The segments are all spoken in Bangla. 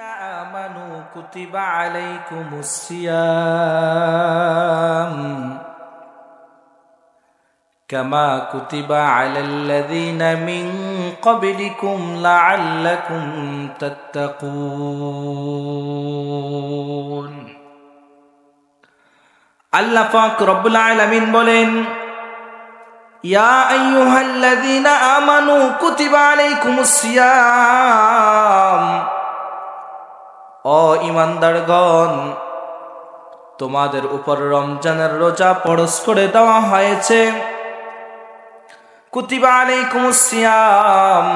آمنوا كتب عليكم الصيام كما كتب على الذين من قبلكم لعلكم تتقون আল্লাহ পাক রব্বুল আলামিন বলেন ইয়া আইয়ুহাল্লাযীনা আমানু কুতিবা আলাইকুমুস সিয়াম ও ঈমানদারগণ তোমাদের উপর রমজানের রোজা ফরজ করে দেওয়া হয়েছে কুতিবা আলাইকুমুস সিয়াম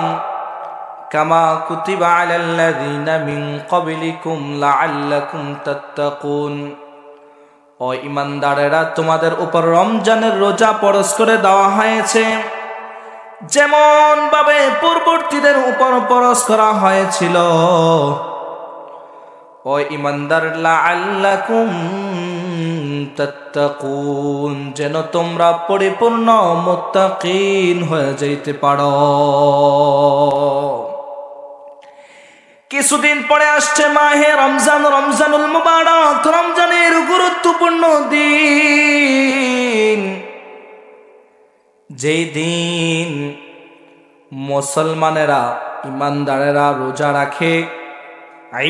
কামা কুতিবা আলাল্লাযীনা মিন ক্বাবলিকুম লাআল্লাকুম তাত্তাকুন ও ঈমানদারেরা তোমাদের উপর রমজানের রোজা ফরজ করে দেওয়া হয়েছে যেমন ভাবে পূর্ববর্তীদের উপর ফরজ করা হয়েছিল ও ঈমানদার লাআল্লাকুম তাত্তাকুন যেন তোমরা পরিপূর্ণ মুত্তাকিন হয়ে যাইতে পারো। কিছুদিন পরে আসছে মাহে রমজান, রমজানুল মুবারক, রমজানের গুরুত্বপূর্ণ দিন, যেই দিন মুসলমানেরা ঈমানদারেরা রোজা রাখে।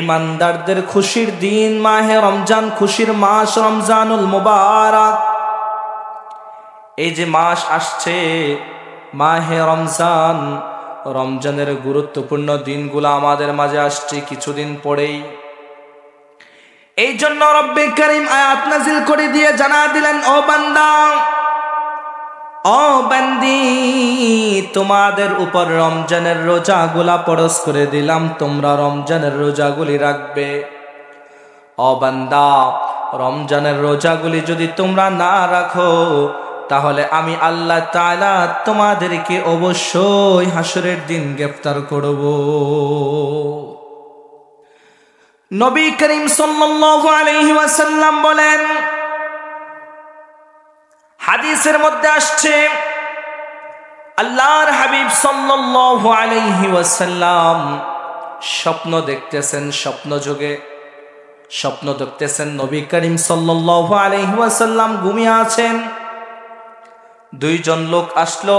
ঈমানদারদের খুশির দিন মাহে রমজান, খুশির মাস রমজানুল মুবারক। এই যে মাস আসছে মাহে রমজান, রমজানের গুরুত্বপূর্ণ দিনগুলো আমাদের মাঝে আসছে কিছুদিন পরেই। এই জন্য রব্বে কারীম আয়াত নাযিল করে দিয়ে জানা দিলেন ও বান্দা ও বান্দি তোমাদের উপর রমজানের রোজাগুলা ফরজ করে দিলাম, তোমরা রমজানের রোজাগুলি রাখবে। ও বান্দা রমজানের রোজাগুলি যদি তোমরা না রাখো তাহলে আমি আল্লাহ তাআলা তোমাদেরকে অবশ্যই হাসরের দিন গ্রেফতার করব। নবী করিম সাল্লাল্লাহু আলাইহি ওয়াসাল্লাম বলেন, হাদিসের মধ্যে আসছে আল্লাহর হাবিব সাল্লাল্লাহু আলাইহি ওয়াসাল্লাম স্বপ্ন দেখতেছেন, স্বপ্ন দেখতেছেন নবী করিম সাল্লাল্লাহু আলাইহি ওয়াসাল্লাম ঘুমিয়ে আছেন। দুইজন লোক আসলো,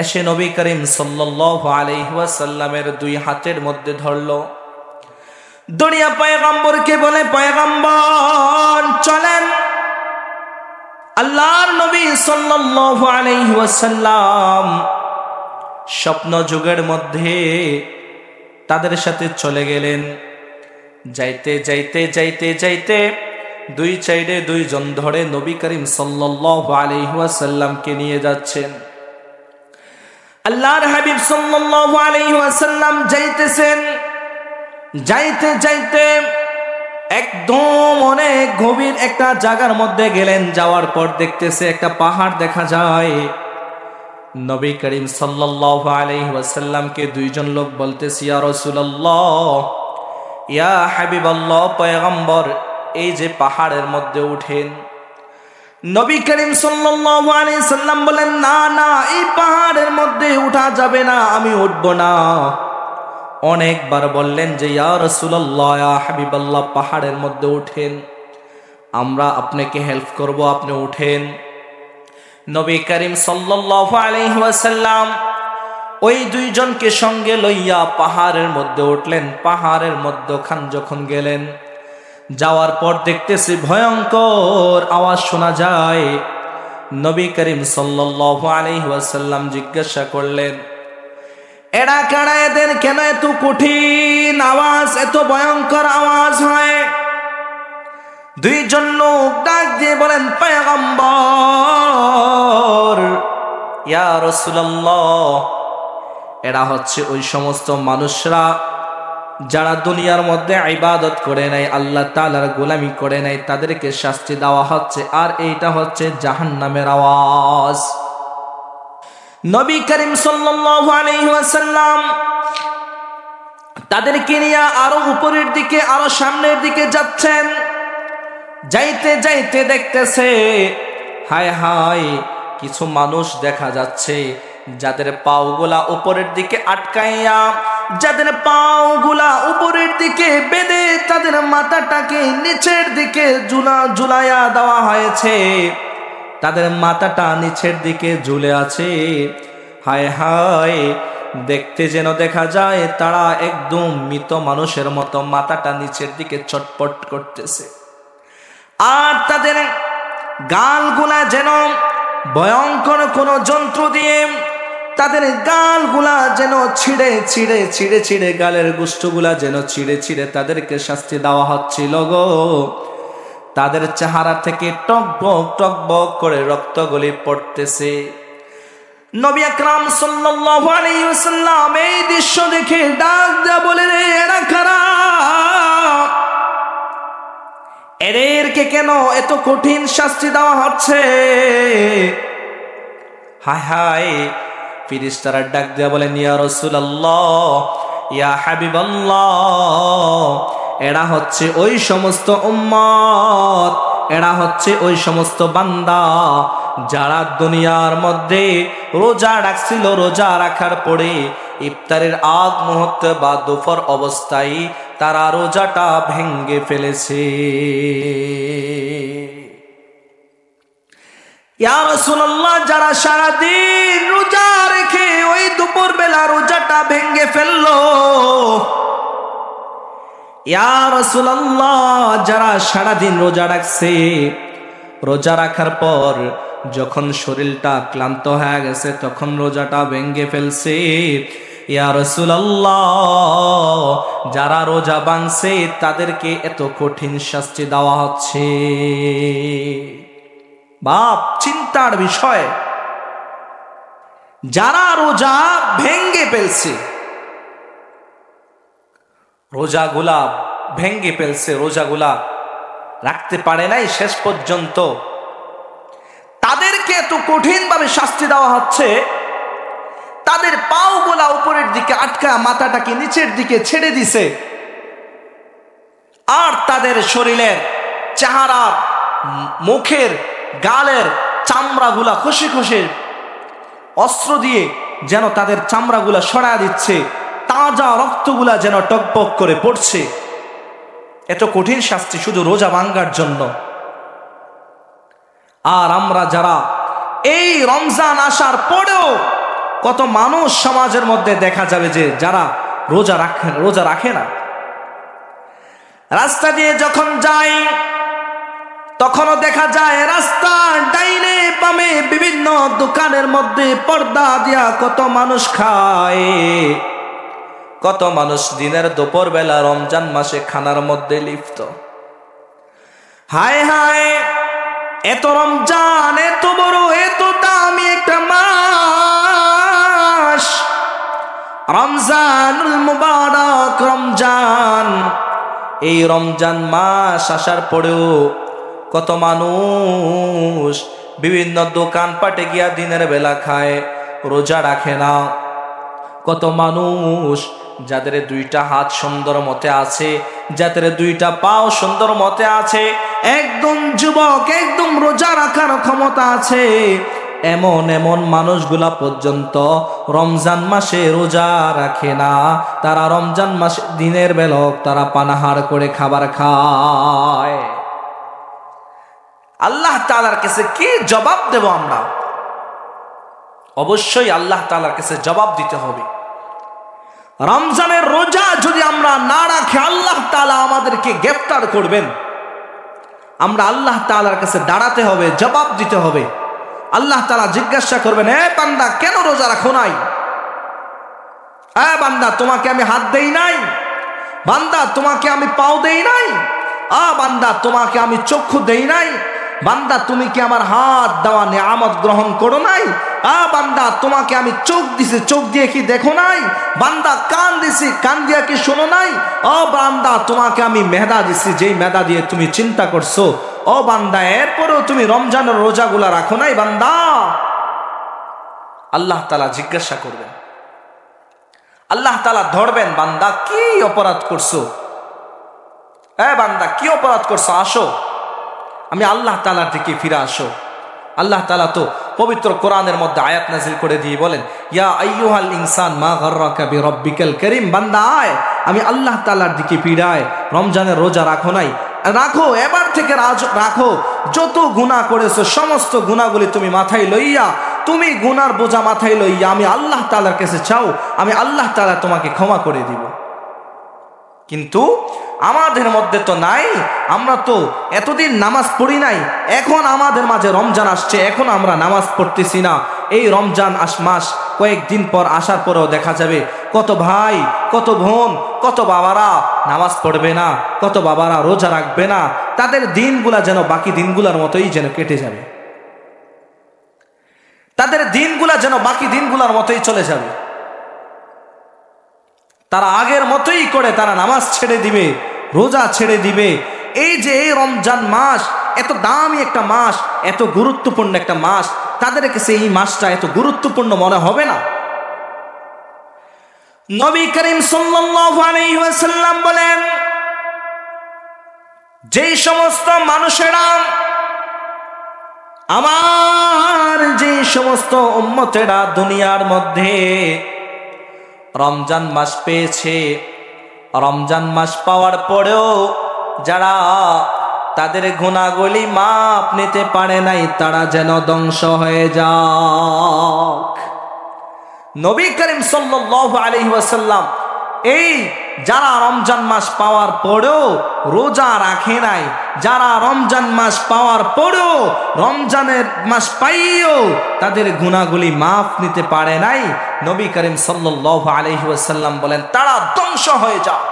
এসে নবী করিম সাল্লাল্লাহু আলাইহি ওয়াসাল্লামের দুই হাতের মধ্যে ধরলো, দুনিয়া পয়গম্বরকে বলে পয়গম্বর চলেন। আল্লাহর নবী সাল্লাল্লাহু আলাইহি ওয়াসাল্লাম স্বপ্ন যুগের মধ্যে তাদের সাথে চলে গেলেন। যাইতে যাইতে যাইতে যাইতে দুই সাইডে দুইজন ধরে নবী করিম সাল্লাল্লাহু আলাইহি ওয়াসাল্লামকে নিয়ে যাচ্ছেন। আল্লাহর হাবিব সাল্লাল্লাহু আলাইহি ওয়াসাল্লাম যাইতেছেন, যাইতে যাইতে একদম অনেক গভীর একটা জায়গার মধ্যে গেলেন। যাওয়ার পর দেখতেছে একটা পাহাড় দেখা যায়। নবী করিম সাল্লাল্লাহু আলাইহি ওয়াসাল্লামকে দুইজন লোক বলতেছে ইয়া রাসূলুল্লাহ, ইয়া হাবিবাল্লাহ, পয়গম্বর এই যে পাহাড়ের মধ্যে উঠেন। নবী করিম সাল্লাল্লাহু আলাইহি সাল্লাম বলেন না না, এই পাহাড়ের মধ্যে উঠা যাবে না, আমি উঠব না। অনেকবার বললেন যে ইয়া রাসূলুল্লাহ, ইয়া হাবিবাল্লাহ, পাহাড়ের মধ্যে উঠেন, আমরা আপনাকে হেল্প করব, আপনি উঠেন। নবী করিম সাল্লাল্লাহু আলাইহি ওয়াসাল্লাম ওই দুইজনকে সঙ্গে লইয়া পাহাড়ের মধ্যে উঠলেন। পাহাড়ের মধ্যখান যখন গেলেন, যাওয়ার পর দেখতেছি ভয়ঙ্কর আওয়াজ শোনা যায়। নবী করিম সাল্লাল্লাহু আলাইহি ওয়াসাল্লাম জিজ্ঞাসা করলেন, এরা কারা, এদের কেন এত কঠিন আওয়াজ, এত ভয়ঙ্কর আওয়াজ হয়? দুইজন লোক ডাক দিয়ে বলেন পয়গম্বর, ইয়া রাসূলুল্লাহ, এরা হচ্ছে ওই সমস্ত মানুষরা যারা দুনিয়ার মধ্যে ইবাদত করে নাই, আল্লাহ তাআলার গোলামি করে নাই, তাদেরকে শাস্তি দেওয়া হচ্ছে, আর এইটা হচ্ছে জাহান্নামের আওয়াজ। নবী করিম সাল্লাল্লাহু আলাইহি ওয়াসাল্লাম তাদেরকে নিয়ে আরো উপরের দিকে, আরো সামনের দিকে যাচ্ছেন। যাইতে যাইতে দেখতেছে হায় হায়, কিছু মানুষ দেখা যাচ্ছে যাদের পাওগুলা উপরের দিকে আটকাইয়া যাদের পাগুলা উপরের দিকে বেঁধে তাদের মাথাটাকে নিচের দিকে ঝুলাইয়া দেওয়া হয়েছে, তাদের মাথাটা নিচের দিকে ঝুলে আছে। হায় হায়, দেখতে যেন দেখা যায় তারা একদম মৃত মানুষের মতো মাথাটা নিচের দিকে ছটপট করতেছে। আর তাদের গালগুলা যেন ভয়ঙ্কর কোন যন্ত্র দিয়ে তাদের গালগুলা যেন ছিঁড়ে ছিঁড়ে ছিঁড়ে ছিঁড়ে গালের গোষ্ঠগুলা যেন ছিঁড়ে ছিঁড়ে তাদেরকে শাস্তি দেওয়া হচ্ছিল গো। তাদের চেহারা থেকে টকবক টকবক করে রক্তগুলি পড়তেছে। নবী আকরাম সাল্লাল্লাহু আলাইহি ওয়াসাল্লাম এই দৃশ্য দেখে ডাক দেয়া বলে, রে এরা কারা? এদেরকে কেন এত কঠিন শাস্তি দেওয়া হচ্ছে? হায় হায়, ফেরেশতারা ডাক দেয়া বলেন, ইয়া রাসূলুল্লাহ, ইয়া হাবিবাল্লাহ, এরা হচ্ছে ওই সমস্ত উম্মত, এরা হচ্ছে ওই সমস্ত বান্দা যারা দুনিয়ার মধ্যে রোজা রাখছিল, রোজা রাখার পরে ইফতারের আগ মুহূর্তে বা দুপুর অবস্থায় তারা রোজাটা ভেঙে ফেলেছে। ইয়া রাসূলুল্লাহ, যারা সারাদিন রোজা রেখে ওই দুপুর বেলা রোজাটা ভেঙে ফেললো। ইয়া রাসূলুল্লাহ, যারা সারাদিন রোজা রাখছে, রোজা রাখার পর যখন শরীরটা ক্লান্ত হয়ে গেছে তখন রোজাটা ভেঙে ফেলছে। ইয়া রাসূলুল্লাহ, যারা রোজা ভাঙছে তাদেরকে এত কঠিন শাস্তি দেওয়া হচ্ছে। বাপ, চিন্তার বিষয়। যারা রোজা ভেঙে ফেলছে, রোজাগুলা ভেঙে ফেলছে, রোজাগুলা রাখতে পারে নাই শেষ পর্যন্ত, তাদেরকে এত কঠিন ভাবে শাস্তি দেওয়া হচ্ছে। তাদের পাগুলা উপরের দিকে আটকা, মাথাটাকে নিচের দিকে ছেড়ে দিছে, আর তাদের শরীরের চেহারা, মুখের, গালের চামড়াগুলা খসে খসে অস্ত্র দিয়ে যেন তাদের চামড়াগুলা সরায় দিচ্ছে, তাজা রক্তগুলা যেন টকবক করে পড়ছে। এত কঠিন শাস্তি শুধু রোজা ভাঙার জন্য। আর আমরা যারা এই রমজান আসার পরেও কত মানুষ সমাজের মধ্যে দেখা যাবে যে যারা রোজা রাখে না, রাস্তা দিয়ে যখন যাই তখনও দেখা যায় রাস্তার ডাইনে বামে বিভিন্ন দোকানের মধ্যে পর্দা দিয়া কত মানুষ খায়, কত মানুষ দিনের দুপুর বেলা রমজান মাসে খানার মধ্যে লিপ্ত। হায় হায়, এত রমজান, এত বড়, এত দামি একটা মাস, রমজানুল মুবারক রমজান। এই রমজান মাস আসার পরেও কত মানুষ বিভিন্ন দোকানপাটে গিয়া দিনের বেলা খায়, রোজা রাখে না। কত মানুষ যাদের দুইটা হাত সুন্দর মতে আছে, যাদের দুইটা পাও সুন্দর মতে আছে, একদম যুবক, একদম রোজা রাখার ক্ষমতা আছে, এমন এমন মানুষগুলা পর্যন্ত রমজান মাসে রোজা রাখে না। তারা রমজান মাসে দিনের বেলা তারা পানাহার করে খাবার খায়। আল্লাহ তাআলার কাছে কি জবাব দেব আমরা? অবশ্যই আল্লাহ তাআলার কাছে জবাব দিতে হবে। রমজানের রোজা যদি আমরা না রাখি, আল্লাহ তাআলা আমাদেরকে গ্রেফতার করবেন। আমরা আল্লাহ তাআলার কাছে দাঁড়াতে হবে, জবাব দিতে হবে। আল্লাহ তাআলা জিজ্ঞাসা করবেন, এ বান্দা কেন রোজা রাখো নাই? এ বান্দা তোমাকে আমি হাত দেই নাই? বান্দা তোমাকে আমি পাও দেই নাই? বান্দা তোমাকে আমি চক্ষু দেই নাই? বান্দা তুমি কি আমার হাত দেওয়া নিয়ামত গ্রহণ করো নাই? বান্দা তোমাকে আমি চোখ দিছি, চোখ দিয়ে কি দেখো নাই? বান্দা কান দিছি, কান দিয়ে কি শোনো নাই? বান্দা তোমাকে আমি মেধা দিছি, যেই মেধা দিয়ে তুমি চিন্তা করছো। বান্দা এরপরেও তুমি রমজানের রোজাগুলা রাখো নাই বান্দা? আল্লাহ তাআলা জিজ্ঞাসা করবেন, আল্লাহ তাআলা ধরবেন, বান্দা কি অপরাধ করছো? বান্দা কি অপরাধ করছো? আসো, আমি আল্লাহ তাআলার দিকে ফিরে আসো। আল্লাহ তাআলা তো পবিত্র কোরআনের মধ্যে আয়াত নাযিল করে দিয়ে বলেন, ইয়া আইয়ুহাল ইনসান মা গাররাকা বিরাব্বিকাল কারীম, বান্দা আয়, আমি আল্লাহ তাআলার দিকে ফিরায়। রমজানের রোজা রাখো নাই, রাখো, এবার থেকে রাখো। যত গুনাহ করেছো সমস্ত গুনাহগুলি তুমি মাথায় লইয়া, তুমি গুনার বোঝা মাথায় লইয়া আমি আল্লাহ তাআলার কাছে চাও, আমি আল্লাহ তাআলা তোমাকে ক্ষমা করে দিব। কিন্তু আমাদের মধ্যে তো নাই, আমরা তো এতদিন নামাজ পড়ি নাই, এখন আমাদের মাঝে রমজান আসছে, এখন আমরা নামাজ পড়তেছি না। এই রমজান মাস কয়েকদিন পর আসার পরেও দেখা যাবে কত ভাই, কত বোন, কত বাবারা নামাজ পড়বে না, কত বাবারা রোজা রাখবে না। তাদের দিনগুলা যেন বাকি দিনগুলোর মতোই যেন কেটে যাবে, তাদের দিনগুলা যেন বাকি দিনগুলোর মতোই চলে যাবে। তারা আগের মতোই করে তারা নামাজ ছেড়ে দিবে, রোজা ছেড়ে দিবে। এই যে এই রমজান মাস এত দামি একটা মাস, এত গুরুত্বপূর্ণ একটা মাস, তাদের কাছে এই মাসটা এত গুরুত্বপূর্ণ মনে হবে না। নবী করিম সাল্লাল্লাহু আলাইহি ওয়াসাল্লাম বলেন, যেই সমস্ত মানুষেরা, আমার যে সমস্ত উম্মতেরা দুনিয়ার মধ্যে রমজান মাস পেয়েছে, রমজান মাস পাওয়ার পরেও যারা তাদের গুনাহগুলি মাপ নিতে পারে নাই, তারা যেন ধ্বংস হয়ে যাক। নবী করিম সাল্লাল্লাহু আলাইহি ওয়াসাল্লাম এই যারা রমজান মাস পাওয়ার পরেও রোজা রাখে নাই, যারা রমজান মাস পাওয়ার পরেও রমজানের মাস পাইও তাদের গুনাহগুলি মাফ নিতে পারে নাই, নবী করিম সাল্লাল্লাহু আলাইহি ওয়াসাল্লাম বলেন তারা ধ্বংস হয়ে যাক।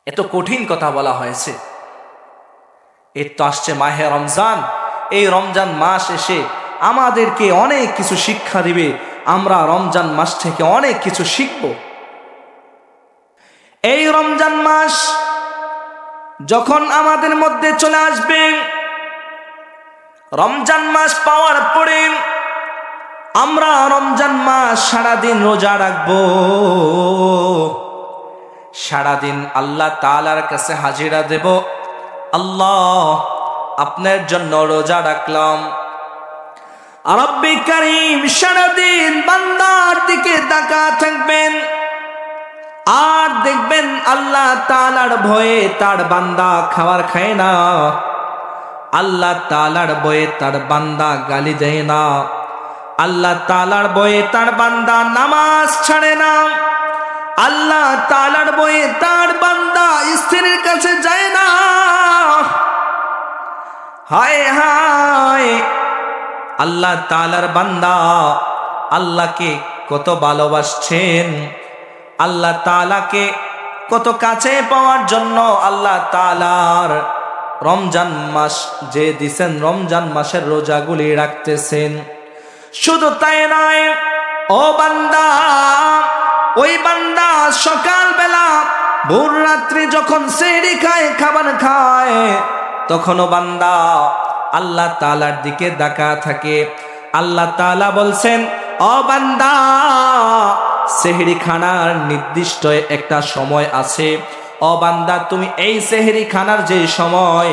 এত কঠিন কথা বলা হয়েছে। এর তো আসছে মাহে রমজান, এই রমজান মাস এসে আমাদেরকে অনেক কিছু শিক্ষা দিবে, আমরা রমজান মাস থেকে অনেক কিছু শিখব। এই রমজান মাস যখন আমাদের মধ্যে চলে আসবে, রমজান মাস পাওয়ার পরে আমরা রমজান মাস সারাদিন রোজা রাখবো, সারাদিন আল্লাহ তাআলার কাছে হাজিরা দেব, আল্লাহ আপনার জন্য রোজা রাখলাম। রব্বে কারীম সারাদিন বান্দার দিকে তাকায় থাকবেন, আর দেখবেন আল্লাহ তাআলার ভয়ে তার বান্দা খাবার খায় না, আল্লাহ তাআলার ভয়ে তার বান্দা গালি দেয় না, আল্লাহ তাআলার ভয়ে তার বান্দা নামাজ ছাড়ে না, আল্লাহ তাআলার ভয়ে তার বান্দা স্ত্রীর কাছে যায় না। হায় হায়, আল্লাহ তাআলার বান্দা আল্লাহকে কত ভালোবাসছেন, আল্লাহ তাআলাকে কত কাছে পাওয়ার জন্য আল্লাহ তাআলার রমজান মাস যে দিছেন, রমজান মাসের রোজাগুলি রাখতেছেন। শুধু তাই নয়, ও বান্দা, ওই বান্দা সকালবেলা ভোর রাত্রি যখন সেহরি খায়, খাবার খায়, তখনও বান্দা আল্লাহ তাআলার দিকে তাকায় থাকে। আল্লাহ তাআলা বলছেন, ও বান্দা, সেহরি খানার নির্দিষ্ট একটা সময় আছে, ও বান্দা তুমি এই সেহরি খানার যে সময়,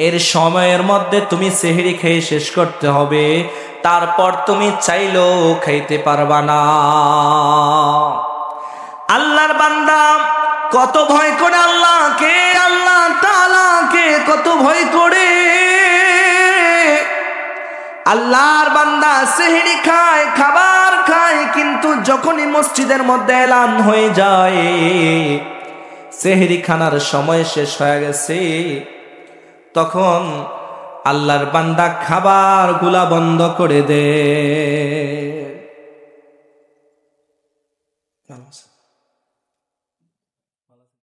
এর সময়ের মধ্যে তুমি সেহরি খেয়ে শেষ করতে হবে, তারপর তুমি চাইলেও খাইতে পারবা না। আল্লাহর বান্দা কত ভয় করে আল্লাহকে, আল্লাহ তাআলাকে কত ভয় করে। আল্লাহর বান্দা সেহরি খায়, খাবার খায়, কিন্তু যখনই মসজিদের মধ্যে এলান হয়ে যায় সেহরি খানার সময় শেষ হয়ে গেছে, তখন আল্লাহর বান্দা খাবার গুলা বন্ধ করে দে।